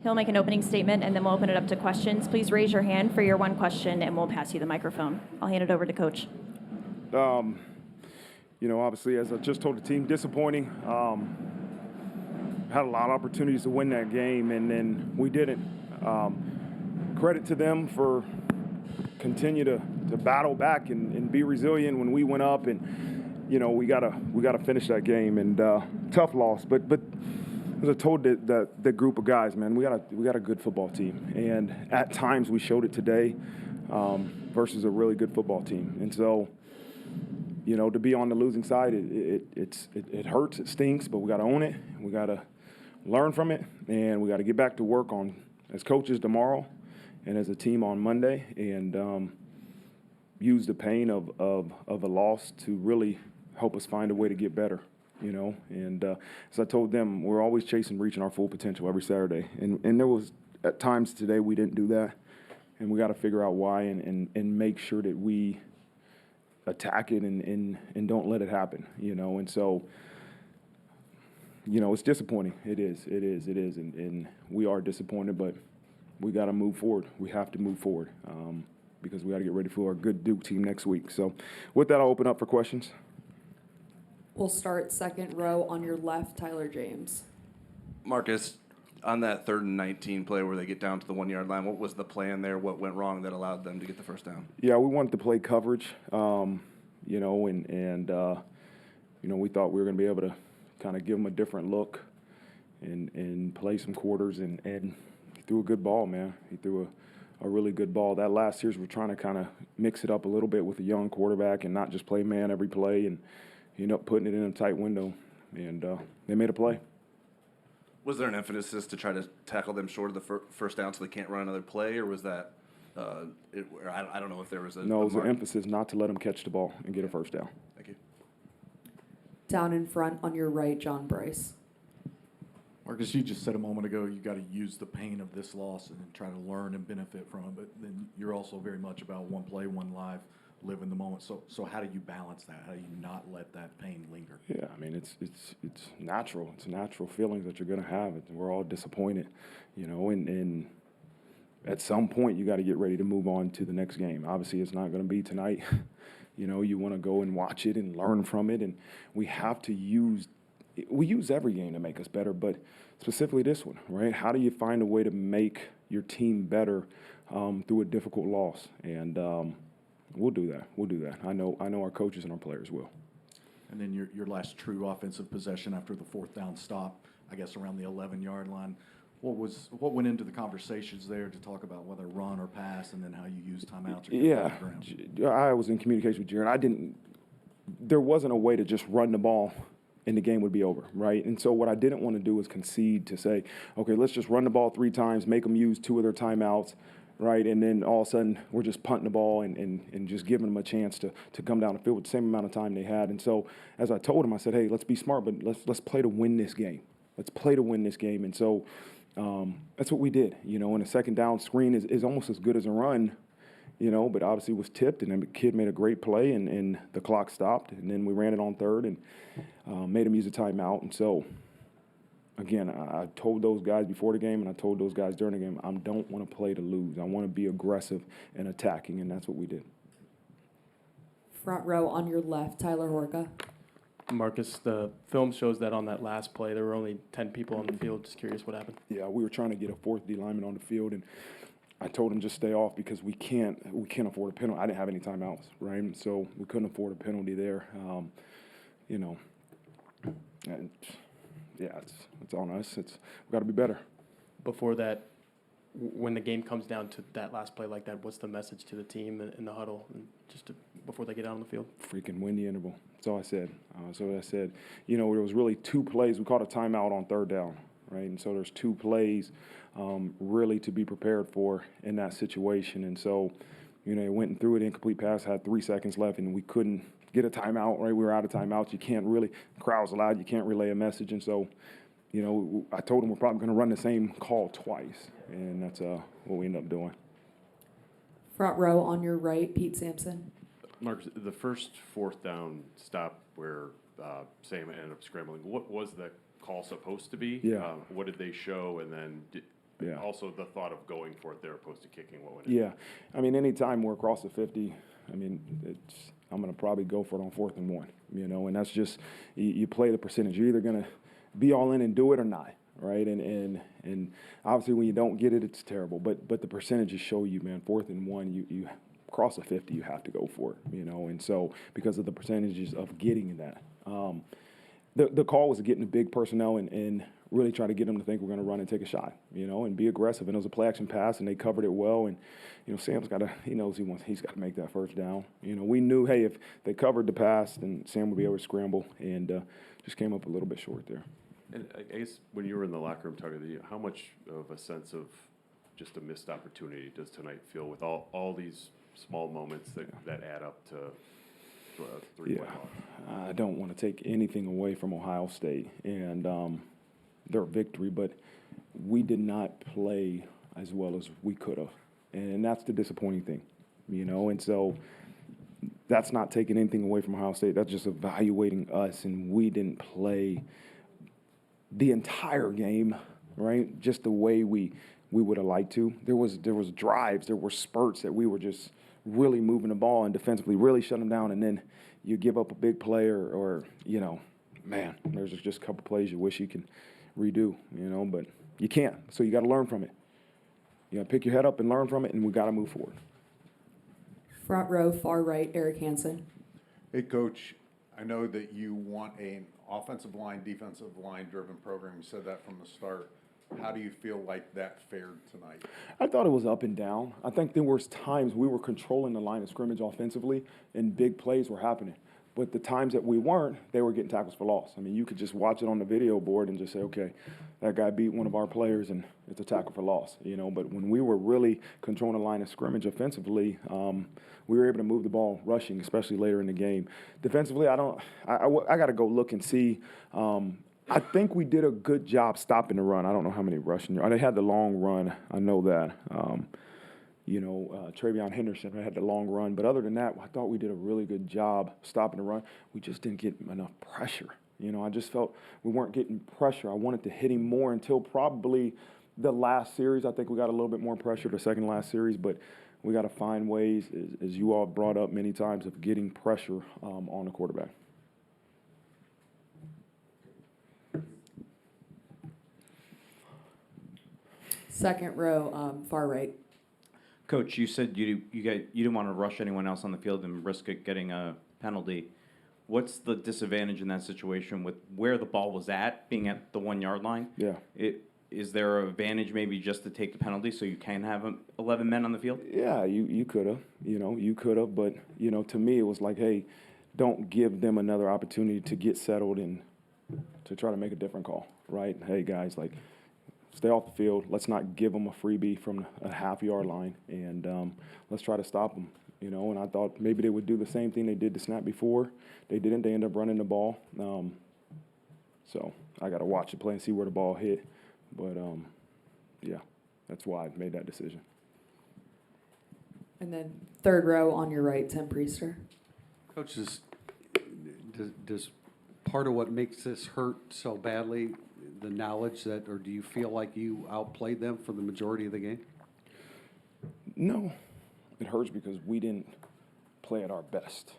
He'll make an opening statement, and then we'll open it up to questions. Please raise your hand for your one question, and we'll pass you the microphone. I'll hand it over to Coach. Obviously, as I just told the team, disappointing. Had a lot of opportunities to win that game, and then we didn't. Credit to them for continue to battle back and be resilient when we went up, and we gotta finish that game, and tough loss, but as I told the group of guys, man, we got a good football team, and at times we showed it today versus a really good football team, and so to be on the losing side, it hurts, it stinks, but we got to own it, we got to learn from it, and we got to get back to work on as coaches tomorrow and as a team on Monday, and use the pain of a loss to really help us find a way to get better. And as I told them, we're always reaching our full potential every Saturday. And there was at times today we didn't do that, and we got to figure out why and make sure that we attack it and don't let it happen, And so, it's disappointing. It is. And we are disappointed, but we got to move forward. We have to move forward because we got to get ready for our good Duke team next week. So with that, I'll open up for questions. We'll start second row on your left, Tyler James. Marcus, on that 3rd and 19 play where they get down to the 1 yard line, what was the plan there? What went wrong that allowed them to get the first down? Yeah, we wanted to play coverage, we thought we were going to be able to kind of give them a different look and play some quarters, and he threw a good ball, man. He threw a really good ball. That last series, we're trying to kind of mix it up a little bit with a young quarterback and not just play man every play, and he ended up putting it in a tight window, and they made a play. Was there an emphasis to try to tackle them short of the first down so they can't run another play, or was that I don't know if there was a... No, it was an emphasis not to let them catch the ball and get a first down. Thank you. Down in front on your right, John Bryce. Marcus, you just said a moment ago you got to use the pain of this loss and try to learn and benefit from it, but then you're also very much about one play, one life, live in the moment. So how do you balance that? How do you not let that pain linger? Yeah, I mean, it's natural. It's natural feelings that you're going to have. We're all disappointed, and at some point you got to get ready to move on to the next game. Obviously, it's not going to be tonight. You want to go and watch it and learn from it, and we use every game to make us better, but specifically this one, right? How do you find a way to make your team better through a difficult loss? And we'll do that. I know our coaches and our players will. And then your last true offensive possession after the 4th down stop, I guess around the 11-yard line. What went into the conversations there to talk about whether run or pass, and then how you use timeouts? I was in communication with Jaron. There wasn't a way to just run the ball and the game would be over, right? And so what I didn't want to do was concede to say, okay, let's just run the ball 3 times, make them use 2 of their timeouts, right? And then all of a sudden we're just punting the ball and just giving them a chance to come down the field with the same amount of time they had. And so as I told them, I said, hey, let's be smart, but let's play to win this game. Let's play to win this game. And so that's what we did. And a 2nd down screen is almost as good as a run, but obviously was tipped, and then the kid made a great play, and the clock stopped, and then we ran it on 3rd and made him use a timeout. And so, again, I told those guys before the game, and I told those guys during the game, I don't want to play to lose. I want to be aggressive and attacking, and that's what we did. Front row on your left, Tyler Horka. Marcus, the film shows that on that last play, there were only 10 people on the field. Just curious what happened. Yeah, we were trying to get a 4th D lineman on the field, and I told him just stay off because we can't afford a penalty. I didn't have any timeouts, right? So we couldn't afford a penalty there. And yeah, it's on us. We've got to be better. Before that, when the game comes down to that last play like that, what's the message to the team in the huddle, and before they get out on the field? Freaking win the interval. That's all I said. There was really 2 plays. We called a timeout on 3rd down, right? And so there's 2 plays really to be prepared for in that situation. And so, they went and threw it, incomplete pass, had 3 seconds left, and we couldn't get a timeout, right? We were out of timeouts. You can't really, crowds loud, you can't relay a message. And so, I told them we're probably going to run the same call twice, and that's what we ended up doing. Front row on your right, Pete Sampson. Marcus, the first 4th down stop where Sam ended up scrambling, what was the call supposed to be? Yeah. What did they show? And then Yeah. also the thought of going for it there opposed to kicking, what went in? Yeah. I mean, anytime we're across the 50, I mean, I'm going to probably go for it on 4th and 1, and that's just, you play the percentage. You're either going to be all in and do it or not, right? And obviously when you don't get it, it's terrible. But the percentages show you, man, 4th and 1, you cross the 50, you have to go for it, and so because of the percentages of getting that. The call was getting the big personnel and really try to get them to think we're going to run and take a shot, and be aggressive. And it was a play action pass, and they covered it well. And Sam's he's got to make that first down. We knew, hey, if they covered the pass, then Sam would be able to scramble, and just came up a little bit short there. And I guess when you were in the locker room talking to you, how much of a sense of just a missed opportunity does tonight feel with all these small moments that add up to a 3-point loss? I don't want to take anything away from Ohio State and their victory, but we did not play as well as we could have, and that's the disappointing thing, and so that's not taking anything away from Ohio State. That's just evaluating us, and we didn't play the entire game, right? Just the way we would have liked to. There was drives, there were spurts that we were just really moving the ball and defensively really shut them down, and then you give up a big play or man, there's just a couple plays you wish you can redo, but you can't. So you got to learn from it. You got to pick your head up and learn from it, and we got to move forward. Front row, far right, Eric Hansen. Hey, Coach, I know that you want an offensive line, defensive line driven program. You said that from the start. How do you feel like that fared tonight? I thought it was up and down. I think there was times we were controlling the line of scrimmage offensively and big plays were happening. But the times that we weren't, they were getting tackles for loss. I mean, you could just watch it on the video board and just say, okay, that guy beat one of our players and it's a tackle for loss, But when we were really controlling the line of scrimmage offensively, we were able to move the ball rushing, especially later in the game. Defensively, I got to go look and see. I think we did a good job stopping the run. I don't know how many rushing. They had the long run. I know that. Travion Henderson had the long run. But other than that, I thought we did a really good job stopping the run. We just didn't get enough pressure. I just felt we weren't getting pressure. I wanted to hit him more until probably the last series. I think we got a little bit more pressure the second last series. But we got to find ways, as you all brought up many times, of getting pressure on the quarterback. Second row, far right. Coach, you said you didn't want to rush anyone else on the field and risk it getting a penalty. What's the disadvantage in that situation with where the ball was at, being at the 1 yard line? Yeah. Is there an advantage maybe just to take the penalty so you can have 11 men on the field? Yeah, you could have. You could have. But, to me it was like, hey, don't give them another opportunity to get settled and to try to make a different call, right? Hey, guys, stay off the field. Let's not give them a freebie from a half-yard line, and let's try to stop them, And I thought maybe they would do the same thing they did the snap before. They didn't. They ended up running the ball. So I got to watch the play and see where the ball hit. But, yeah, that's why I made that decision. And then third row on your right, Tim Priester. Coach, does part of what makes this hurt so badly the knowledge that, or do you feel like you outplayed them for the majority of the game? No, it hurts because we didn't play at our best.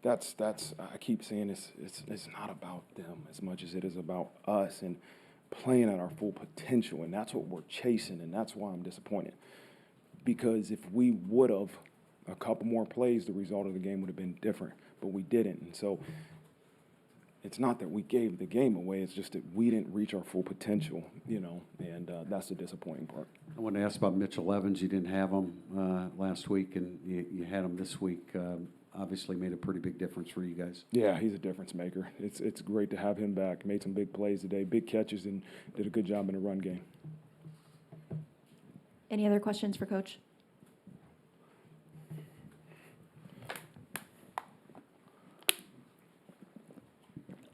That's I keep saying it's not about them as much as it is about us and playing at our full potential, and that's what we're chasing, and that's why I'm disappointed. Because if we would have a couple more plays, the result of the game would have been different, but we didn't, and so it's not that we gave the game away. It's just that we didn't reach our full potential, and that's the disappointing part. I want to ask about Mitchell Evans. You didn't have him last week, and you had him this week. Obviously made a pretty big difference for you guys. Yeah, he's a difference maker. It's great to have him back. Made some big plays today, big catches, and did a good job in the run game. Any other questions for Coach?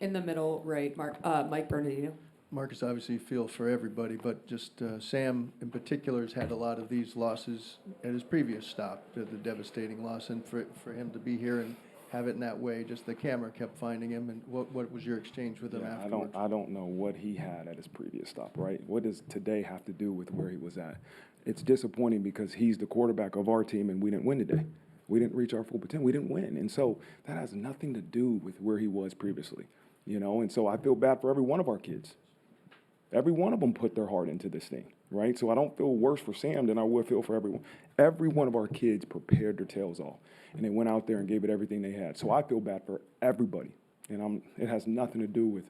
In the middle right, Mike Bernardino. Marcus, obviously you feel for everybody, but just Sam in particular has had a lot of these losses at his previous stop, the devastating loss, and for him to be here and have it in that way? Just the camera kept finding him, and what was your exchange with him Yeah, afterwards? I don't know what he had at his previous stop, right? What does today have to do with where he was at? It's disappointing because he's the quarterback of our team and we didn't win today. We didn't reach our full potential. We didn't win. And so that has nothing to do with where he was previously, you know? And so I feel bad for every one of our kids. Every one of them put their heart into this thing, right? So I don't feel worse for Sam than I would feel for everyone. Every one of our kids prepared their tails off, and they went out there and gave it everything they had. So I feel bad for everybody, and it has nothing to do with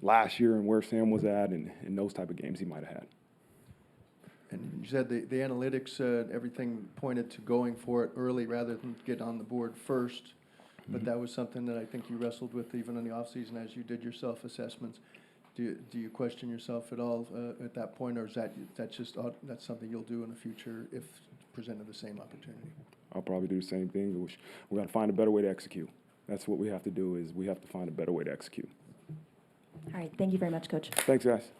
last year and where Sam was at and those type of games he might have had. And you said the analytics, everything pointed to going for it early rather than get on the board first. But that was something that I think you wrestled with even in the offseason as you did your self-assessments. Do you question yourself at all at that point, or is that's just that's something you'll do in the future if presented the same opportunity? I'll probably do the same thing. We got to find a better way to execute. That's what we have to do is we have to find a better way to execute. All right. Thank you very much, Coach. Thanks, guys.